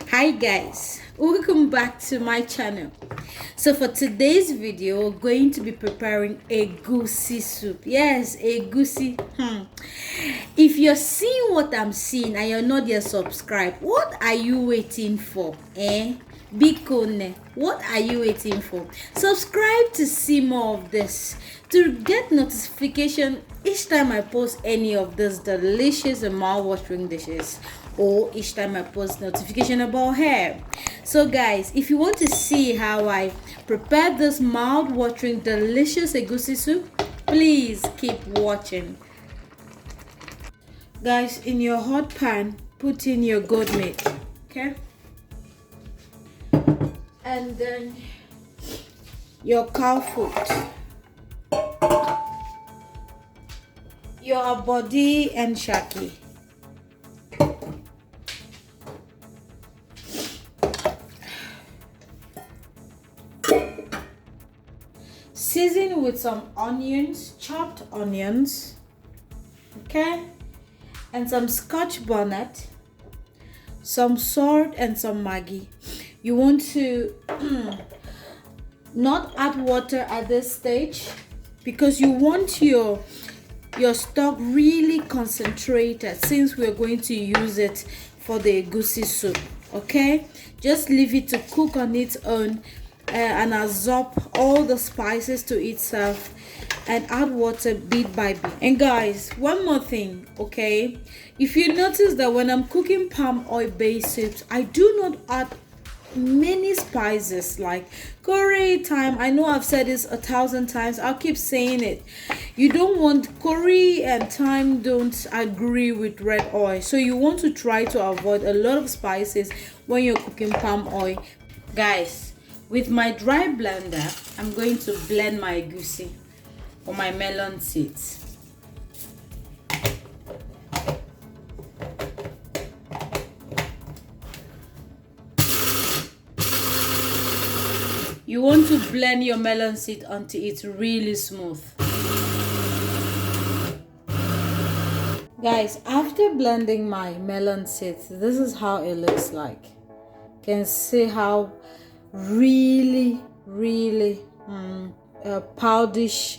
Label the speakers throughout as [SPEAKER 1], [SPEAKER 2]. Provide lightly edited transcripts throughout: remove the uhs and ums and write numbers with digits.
[SPEAKER 1] Hi guys, welcome back to my channel. So for today's video, we're going to be preparing egusi soup. Yes, egusi. If you're seeing what I'm seeing and you're not yet subscribed, what are you waiting for? Bikone, what are you waiting for? Subscribe to see more of this, to get notification each time I post any of these delicious and mouth-watering dishes, or each time I post notification about hair. So guys, if you want to see how I prepare this mouth-watering delicious egusi soup, please keep watching. Guys, in your hot pan, put in your goat meat, okay? And then your cow foot, your Abodi and Shaki. Season with some onions, chopped onions, okay? And some Scotch Bonnet, some salt and some Maggi. You want to not add water at this stage because you want your stock really concentrated, since we're going to use it for the egusi soup. Okay, just leave it to cook on its own and absorb all the spices to itself, and add water bit by bit. And guys, one more thing, okay? If you notice that when I'm cooking palm oil based soups, I do not add many spices like curry, thyme. I know I've said this 1,000 times, I'll keep saying it. You don't want curry and thyme, don't agree with red oil, so you want to try to avoid a lot of spices when you're cooking palm oil. Guys, with my dry blender, I'm going to blend my egusi or my melon seeds. You want to blend your melon seed until it's really smooth. Guys, after blending my melon seeds, this is how it looks like. You can see how really powderish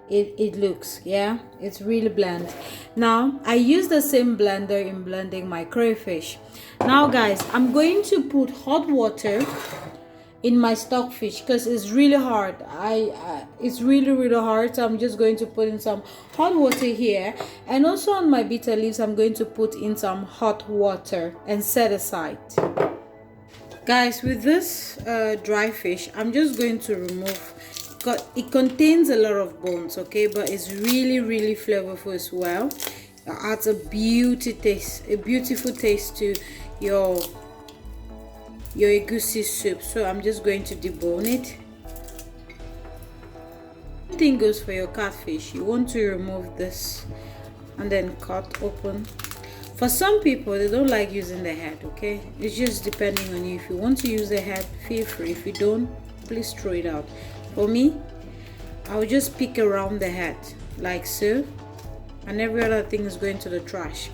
[SPEAKER 1] it looks. Yeah, it's really blend. Now I use the same blender in blending my crayfish. Now guys, I'm going to put hot water in my stockfish because it's really hard. It's really hard, so I'm just going to put in some hot water here, and also on my bitter leaves I'm going to put in some hot water and set aside. Guys, with this dry fish, I'm just going to remove, because it contains a lot of bones, okay, but it's really flavorful as well. It adds a beautiful taste to your egusi soup. So I'm just going to debone it. Same thing goes for your catfish. You want to remove this and then cut open. For some people, they don't like using the head, okay? It's just depending on you. If you want to use the head, feel free. If you don't, please throw it out. For me, I'll just pick around the head like so, and every other thing is going to the trash.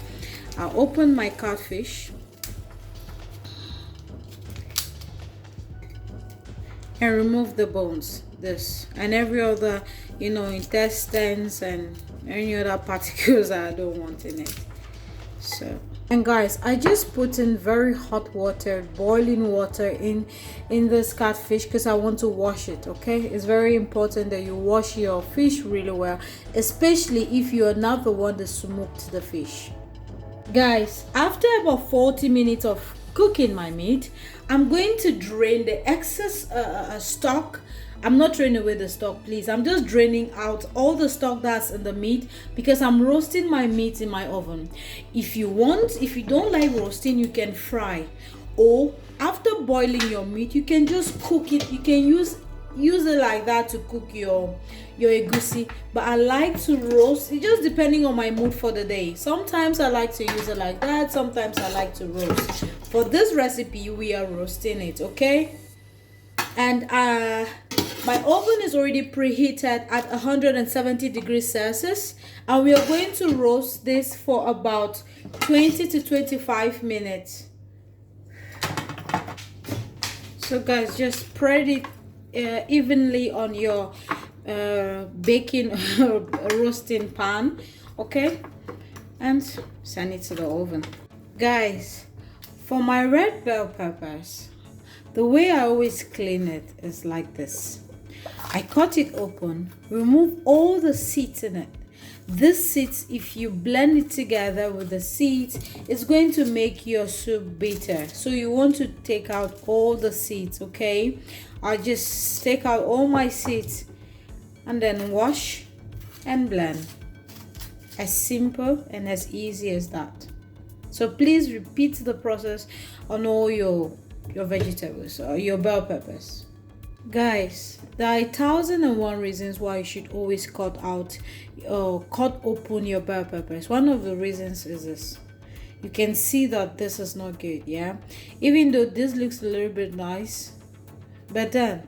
[SPEAKER 1] I'll open my catfish and remove the bones, this and every other, intestines and any other particles that I don't want in it. So, and guys, I just put in very hot water, boiling water in this catfish because I want to wash it. Okay, it's very important that you wash your fish really well, especially if you are not the one that smoked the fish. Guys, after about 40 minutes of cooking my meat, I'm going to drain the excess stock. I'm not throwing away the stock, please. I'm just draining out all the stock that's in the meat because I'm roasting my meat in my oven. If you don't like roasting, you can fry, or after boiling your meat, you can just cook it. You can use it like that to cook your egusi, but I like to roast it, just depending on my mood for the day. Sometimes I like to use it like that, sometimes I like to roast. For this recipe, we are roasting it, okay? And my oven is already preheated at 170 degrees Celsius, and we are going to roast this for about 20 to 25 minutes. So guys, just spread it evenly on your baking roasting pan, okay, and send it to the oven. Guys, for my red bell peppers, the way I always clean it is like this. I cut it open, remove all the seeds in it. This seeds, if you blend it together with the seeds, it's going to make your soup bitter. So you want to take out all the seeds, okay? I just take out all my seeds and then wash and blend. As simple and as easy as that. So please repeat the process on all your vegetables or your bell peppers. Guys, there are 1001 reasons why you should always cut open your bell peppers. One of the reasons is this. You can see that this is not good, yeah? Even though this looks a little bit nice, but then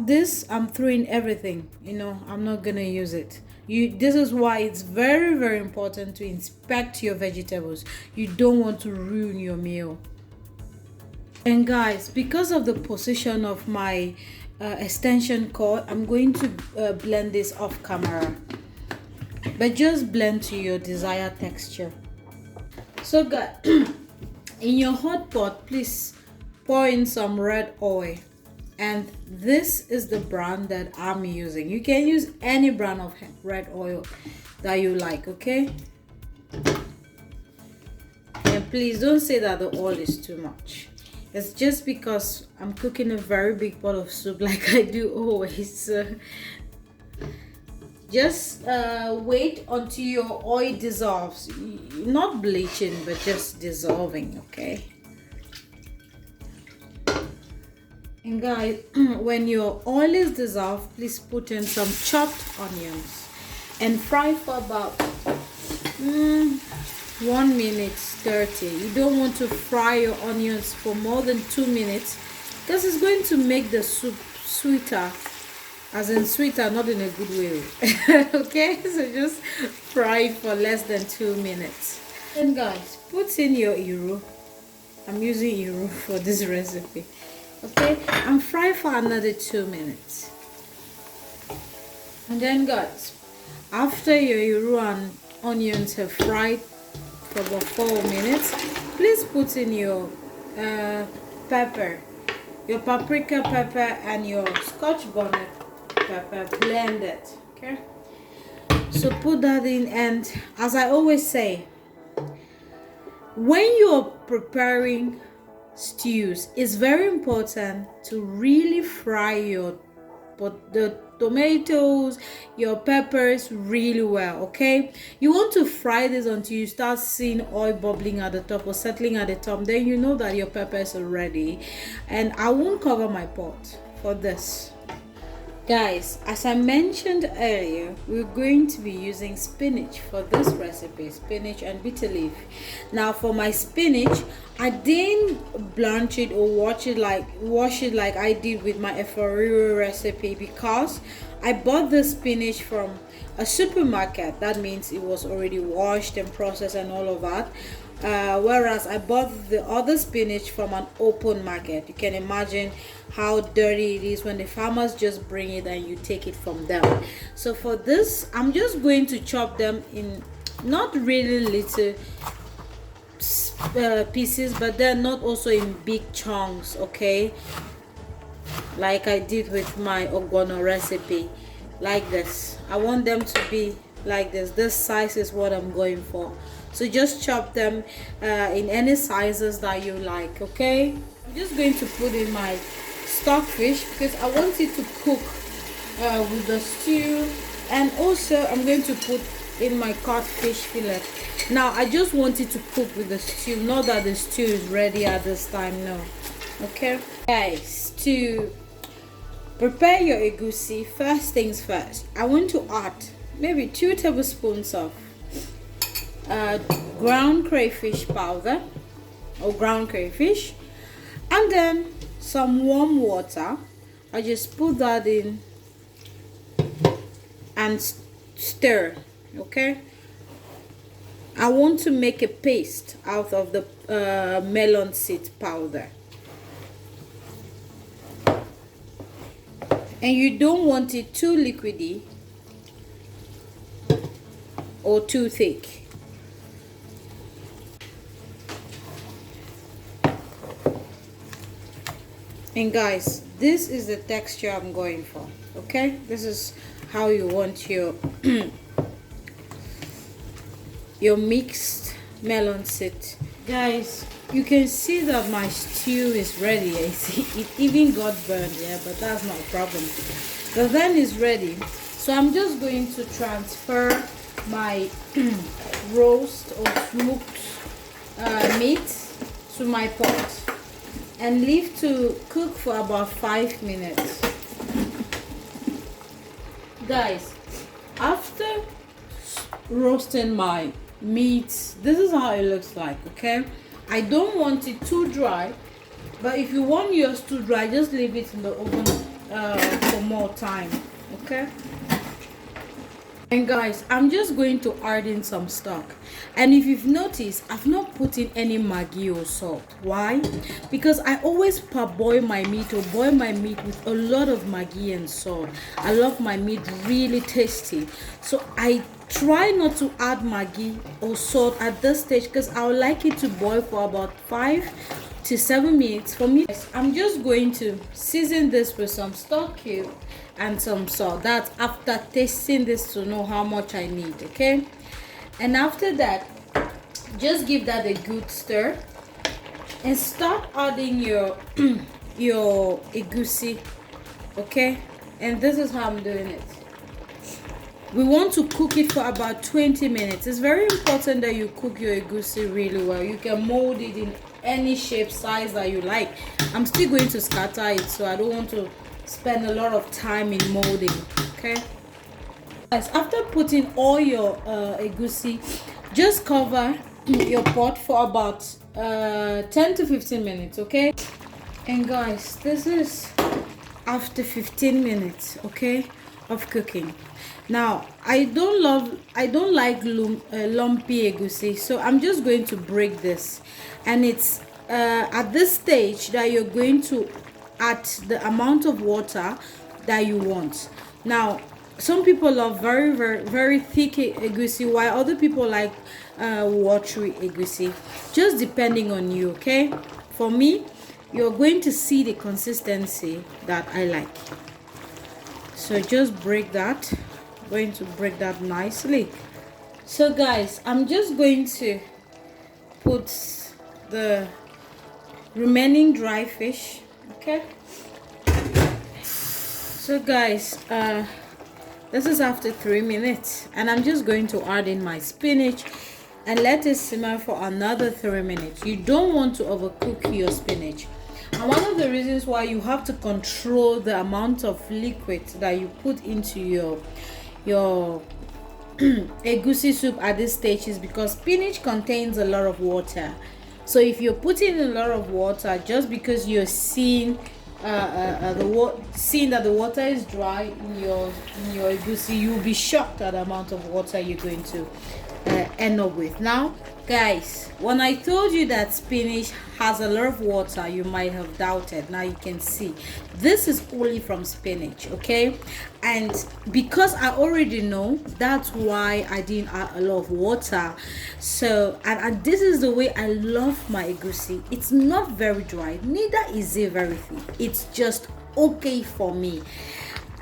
[SPEAKER 1] this I'm throwing everything, I'm not gonna use it. This is why it's very, very important to inspect your vegetables. You don't want to ruin your meal. And guys, because of the position of my extension cord, I'm going to blend this off camera, but just blend to your desired texture. So guys, in your hot pot, please pour in some red oil, and this is the brand that I'm using. You can use any brand of red oil that you like, okay? And please don't say that the oil is too much. It's just because I'm cooking a very big pot of soup like I do always. Just wait until your oil dissolves. Not bleaching, but just dissolving, okay? And guys, when your oil is dissolved, please put in some chopped onions and fry for about 1 minute 30. You don't want to fry your onions for more than 2 minutes because it's going to make the soup sweeter, as in sweeter, not in a good way. Okay, so just fry it for less than 2 minutes. And guys, put in your iru. I'm using iru for this recipe, okay, and fry for another 2 minutes. And then guys, after your iru and onions have fried for about 4 minutes, please put in your pepper, your paprika pepper and your Scotch Bonnet pepper, blend it, okay? So put that in, and as I always say, when you're preparing stews, it's very important to really fry the tomatoes, your peppers really well, okay? You want to fry this until you start seeing oil bubbling at the top or settling at the top. Then you know that your peppers are ready. And I won't cover my pot for this. Guys, as I mentioned earlier, we're going to be using spinach for this recipe, spinach and bitter leaf. Now for my spinach, I didn't blanch it or wash it like I did with my Eforiro recipe because I bought the spinach from a supermarket. That means it was already washed and processed and all of that. Whereas I bought the other spinach from an open market. You can imagine how dirty it is when the farmers just bring it and you take it from them. So for this, I'm just going to chop them in not really little pieces, but they're not also in big chunks, okay, like I did with my ogbono recipe. Like this, I want them to be like this size is what I'm going for. So just chop them in any sizes that you like, okay? I'm just going to put in my stockfish because I want it to cook with the stew, and also I'm going to put in my catfish fillet. Now I just want it to cook with the stew, not that the stew is ready at this time, no. Okay guys, to prepare your egusi, first things first, I want to add maybe 2 tablespoons of ground crayfish powder or ground crayfish, and then some warm water. I just put that in and stir, okay? I want to make a paste out of the melon seed powder. and you don't want it too liquidy or too thick. And guys, this is the texture I'm going for. Okay, this is how you want your your mixed melon sit. Guys, you can see that my stew is ready. It even got burned, yeah, but that's not a problem. The then is ready, so I'm just going to transfer my roast or smoked meat to my pot and leave to cook for about 5 minutes. Guys, after roasting my meat, this is how it looks like. Okay, I don't want it too dry, but if you want yours too dry, just leave it in the oven for more time. Okay. And guys, I'm just going to add in some stock, and if you've noticed, I've not put in any Maggi or salt. Why? Because I always parboil my meat or boil my meat with a lot of Maggi and salt. I love my meat really tasty, so I try not to add Maggi or salt at this stage because I would like it to boil for about 5 to 7 minutes. For me, I'm just going to season this with some stock cube and some salt. That's after tasting this to know how much I need. Okay, and after that, just give that a good stir and start adding your your egusi. Okay, and this is how I'm doing it. We want to cook it for about 20 minutes. It's very important that you cook your egusi really well. You can mold it in any shape, size that you like. I'm still going to scatter it, so I don't want to spend a lot of time in molding. Okay, guys, after putting all your egusi, just cover your pot for about 10 to 15 minutes. Okay, and guys, this is after 15 minutes, okay, of cooking. Now, I don't like lumpy egusi, so I'm just going to break this, and it's at this stage that you're going to add the amount of water that you want. Now, some people love very thick egusi, while other people like watery egusi, just depending on you. Okay, for me, you're going to see the consistency that I like, so just break that. Going to break that nicely. So guys, I'm just going to put the remaining dry fish. Okay, so guys, this is after 3 minutes, and I'm just going to add in my spinach and let it simmer for another 3 minutes. You don't want to overcook your spinach, and one of the reasons why you have to control the amount of liquid that you put into your egusi soup at this stage is because spinach contains a lot of water. So if you're putting in a lot of water just because you're seeing that the water is dry in your egusi, you'll be shocked at the amount of water you're going to end up with. Now guys, when I told you that spinach has a lot of water, you might have doubted. Now you can see this is only from spinach. Okay, and because I already know, that's why I didn't add a lot of water. So and this is the way I love my egusi. It's not very dry, neither is it very thick. It's just okay for me.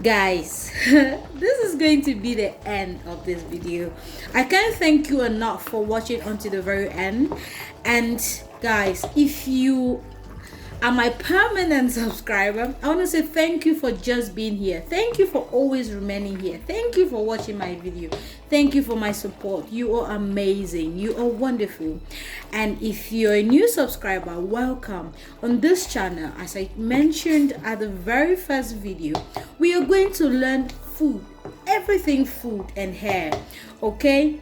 [SPEAKER 1] Guys, this is going to be the end of this video. I can't thank you enough for watching until the very end. And guys, if you are my permanent subscriber, I want to say thank you for just being here. Thank you for always remaining here. Thank you for watching my video. Thank you for my support. You are amazing. You are wonderful. And if you're a new subscriber, welcome. On this channel, as I mentioned at the very first video, we are going to learn food, everything food and hair. Okay,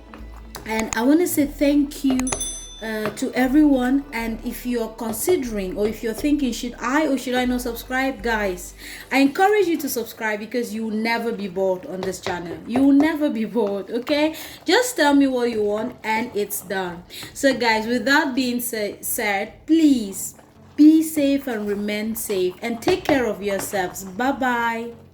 [SPEAKER 1] and I want to say thank you to everyone. And if you're considering, or if you're thinking, should I or should I not subscribe, guys, I encourage you to subscribe, because you will never be bored on this channel. You will never be bored. Okay, just tell me what you want and it's done. So guys, with that being said, please be safe and remain safe, and take care of yourselves. Bye bye.